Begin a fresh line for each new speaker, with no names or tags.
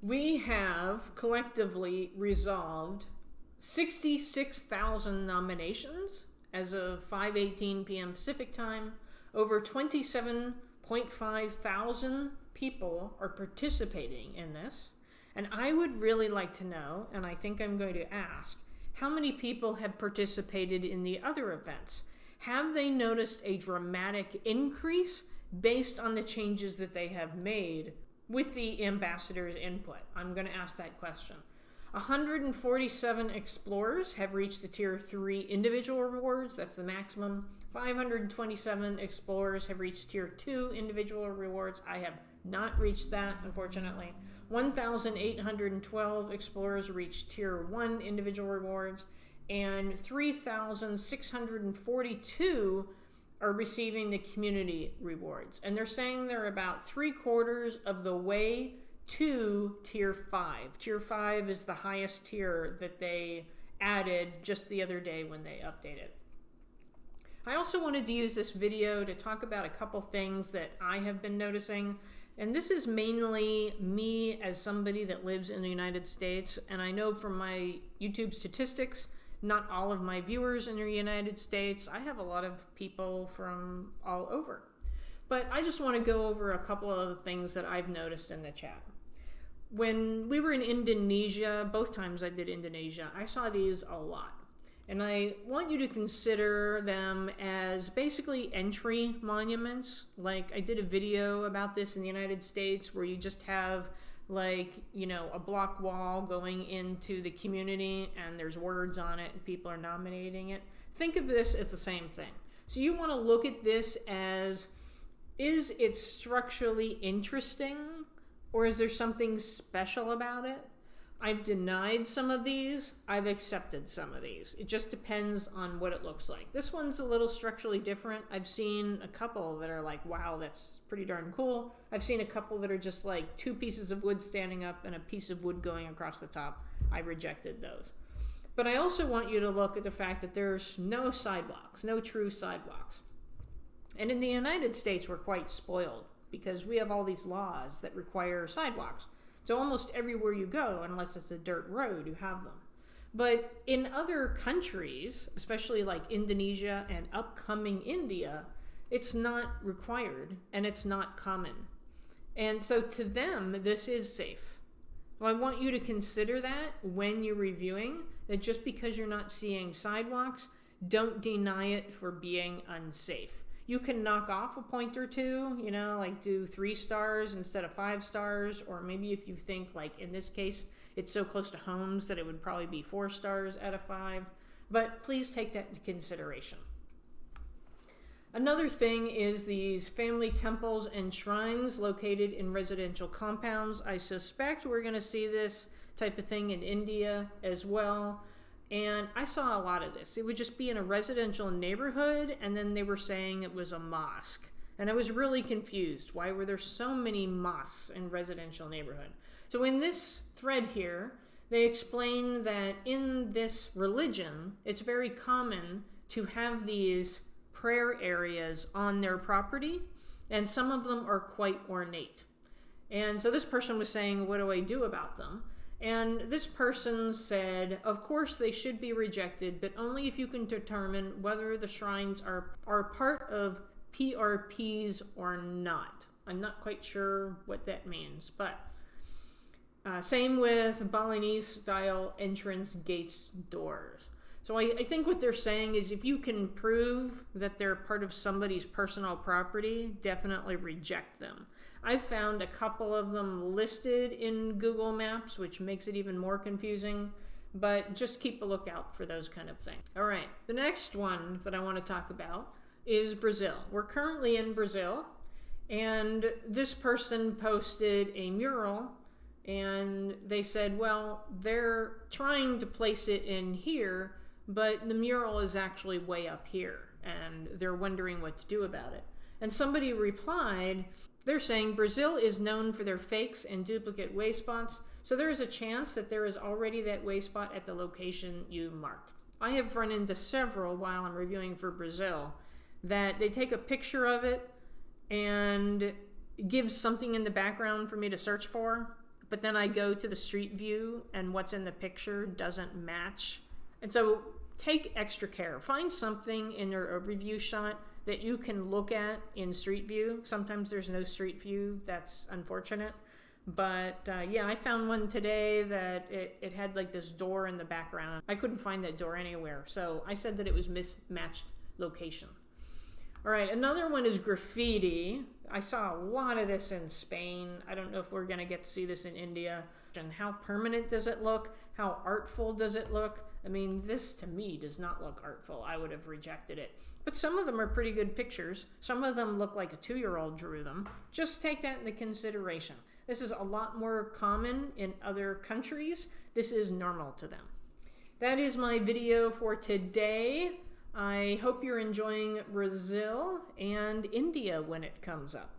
We have collectively resolved 66,000 nominations as of 5:18 p.m. Pacific time. Over 27.5 thousand people are participating in this. And I would really like to know, and I think I'm going to ask, how many people have participated in the other events? Have they noticed a dramatic increase based on the changes that they have made with the ambassador's input? I'm going to ask that question. 147 explorers have reached the tier 3 individual rewards. That's the maximum. 527 explorers have reached tier 2 individual rewards. I have not reached that, unfortunately. 1,812 explorers reached tier 1 individual rewards, and 3,642 are receiving the community rewards. And they're saying they're about 3/4 of the way to tier 5. Tier 5 is the highest tier that they added just the other day when they updated. I also wanted to use this video to talk about a couple things that I have been noticing. And this is mainly me as somebody that lives in the United States. And I know from my YouTube statistics, not all of my viewers in the United States. I have a lot of people from all over. But I just want to go over a couple of the things that I've noticed in the chat. When we were in Indonesia, both times I did Indonesia, I saw these a lot. And I want you to consider them as basically entry monuments. Like I did a video about this in the United States where you just have a block wall going into the community and there's words on it and people are nominating it. Think of this as the same thing. So you want to look at this as, is it structurally interesting or is there something special about it? I've denied some of these. I've accepted some of these. It just depends on what it looks like. This one's a little structurally different. I've seen a couple that are like, wow, that's pretty darn cool. I've seen a couple that are just like 2 pieces of wood standing up and a piece of wood going across the top. I rejected those. But I also want you to look at the fact that there's no sidewalks, no true sidewalks. And in the United States, we're quite spoiled because we have all these laws that require sidewalks. So almost everywhere you go, unless it's a dirt road, you have them. But in other countries, especially like Indonesia and upcoming India, it's not required and it's not common. And so to them, this is safe. Well, I want you to consider that when you're reviewing, that just because you're not seeing sidewalks, don't deny it for being unsafe. You can knock off a point or two, like do 3 stars instead of 5 stars, or maybe if you think like in this case, it's so close to homes that it would probably be 4 stars out of 5, but please take that into consideration. Another thing is these family temples and shrines located in residential compounds. I suspect we're going to see this type of thing in India as well. And I saw a lot of this. It would just be in a residential neighborhood, and then they were saying it was a mosque. And I was really confused. Why were there so many mosques in residential neighborhood? So in this thread here, they explain that in this religion, it's very common to have these prayer areas on their property, and some of them are quite ornate. And so this person was saying, what do I do about them? And this person said, of course they should be rejected, but only if you can determine whether the shrines are part of PRPs or not. I'm not quite sure what that means, but same with Balinese-style entrance gates doors. So I think what they're saying is if you can prove that they're part of somebody's personal property, definitely reject them. I've found a couple of them listed in Google Maps, which makes it even more confusing, but just keep a lookout for those kind of things. All right, the next one that I want to talk about is Brazil. We're currently in Brazil, and this person posted a mural, and they said, well, they're trying to place it in here, but the mural is actually way up here, and they're wondering what to do about it. And somebody replied, they're saying Brazil is known for their fakes and duplicate way spots, so there is a chance that there is already that way spot at the location you marked. I have run into several while I'm reviewing for Brazil that they take a picture of it and give something in the background for me to search for, but then I go to the street view and what's in the picture doesn't match. And so take extra care. Find something in your overview shot that you can look at in street view. Sometimes there's no street view. That's unfortunate. But yeah, I found one today that it had like this door in the background. I couldn't find that door anywhere. So I said that it was mismatched location. All right, another one is graffiti. I saw a lot of this in Spain. I don't know if we're going to get to see this in India. And how permanent does it look? How artful does it look? I mean, this to me does not look artful. I would have rejected it. But some of them are pretty good pictures. Some of them look like a 2-year-old drew them. Just take that into consideration. This is a lot more common in other countries. This is normal to them. That is my video for today. I hope you're enjoying Brazil and India when it comes up.